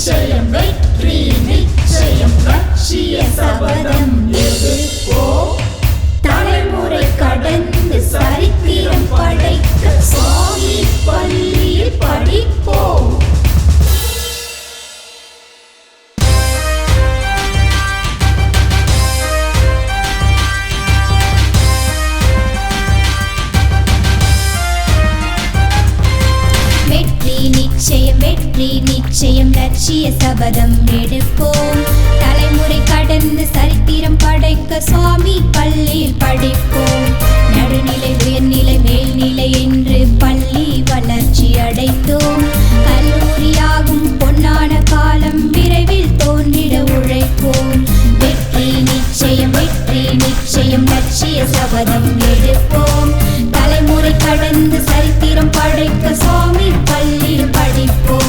நிச்சயம் வெற்றி நிச்சயம் லட்சிய சபதம் எடுப்போம். தலைமுறை கடந்து சரித்திரம் படைக்க சுவாமி பள்ளியில் படிப்போம். வெற்றி நிச்சயம் லட்சிய சபதம் எடுப்போம். தலைமுறை கடந்து சரித்திரம் படைக்க சுவாமி பள்ளியில் படிப்போம். நடுநிலை உயர்நிலை மேல்நிலை என்று பள்ளி வளர்ச்சி அடைத்தோம். கல்லூரியாகும் பொன்னான காலம் விரைவில் தோன்றிட உழைப்போம். வெற்றி நிச்சயம் லட்சிய சபதம் எடுப்போம். தலைமுறை கடந்து சரித்திரம் படைக்க சுவாமி பள்ளியில் படிப்போம்.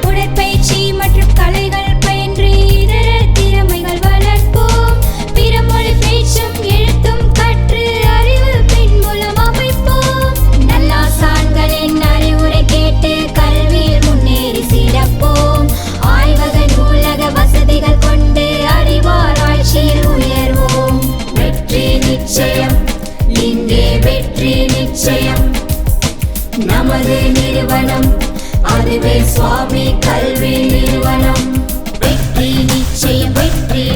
உடற்பயிற்சி மற்றும் கலைகள் பயின்று இதர திறமைகள் வளர்ப்போம். பிறமொழி பேச்சும் எழுத்தும் கற்று அறிவு பின்புலம் அமைப்போம். நல்லாசான்களின் அறிவுரை கேட்டு கல்வியில் முன்னேறி சிறப்போம். ஆய்வக நூலக வசதிகள் கொண்டு அறிவாராய்ச்சியில் உயர்வோம். வெற்றி நிச்சயம் இங்கே வெற்றி நிச்சயம் நமது நிறுவனம் அதுவே சுவாமி கல்வி நிறுவனம். வெற்றி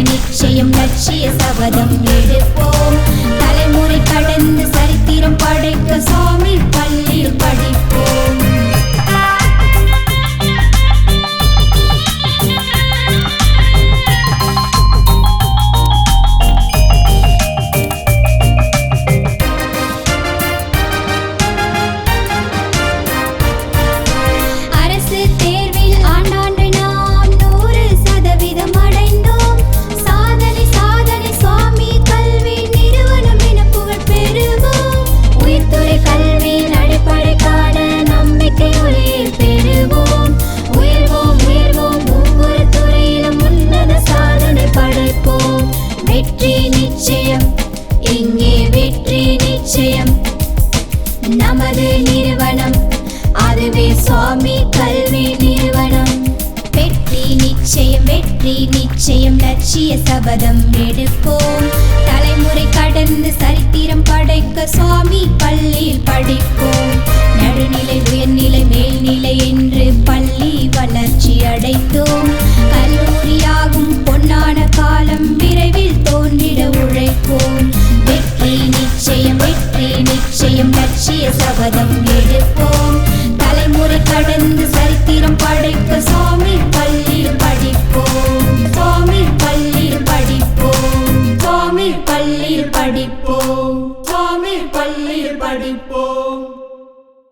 நிச்சயம் லட்சிய சபதம் எடுப்போம். தலைமுறை கடந்து சரித்திரம் படைக்க சுவாமி பள்ளியில் படிப்போம். அரசு தேர்வில் ஆண்டாண்டு நாம் 100% அடைந்தோம். சாதனை சுவாமி கல்வி நிறுவனம் என புகழ் பெறுவோம். உயர்துறை கல்வியின் அடிப்படைக்கான நம்பிக்கை ஒளியை பெறுவோம். உயர்வோம் ஒவ்வொரு துறையிலும் உன்னத சாதனை படைப்போம். வெற்றி நிச்சயம் இங்கே வெற்றி நிச்சயம் நமது நிறுவனம் அதுவே சுவாமி கல்வி நிறுவனம். வெற்றி நிச்சயம் லட்சிய சபதம் எடுப்போம். தலைமுறை கடந்து சரித்திரம் படைக்க சுவாமி பள்ளியில் படிப்போம். நடுநிலை உயர்நிலை மேல்நிலை என்று பள்ளி வளர்ச்சி அடைத்தோம். கல்லூரியாகும் பொன்னான காலம் விரைவில் தோன்றிட உழைப்போம். வெற்றி நிச்சயம் லட்சிய சபதம் எடுப்போம். தலைமுறை கடந்து சரித்திரம் படைக்க சுவாமி பள்ளியில் படிப்போம். சுவாமி பள்ளியில் படிப்போம். சுவாமி பள்ளியில் படிப்போம். சுவாமி பள்ளியில் படிப்போம்.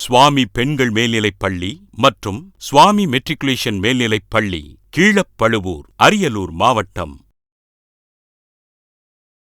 சுவாமி பெண்கள் மேல்நிலைப் பள்ளி மற்றும் சுவாமி மெட்ரிகுலேஷன் மேல்நிலைப் பள்ளி, கீழப்பழுவூர், அரியலூர் மாவட்டம்.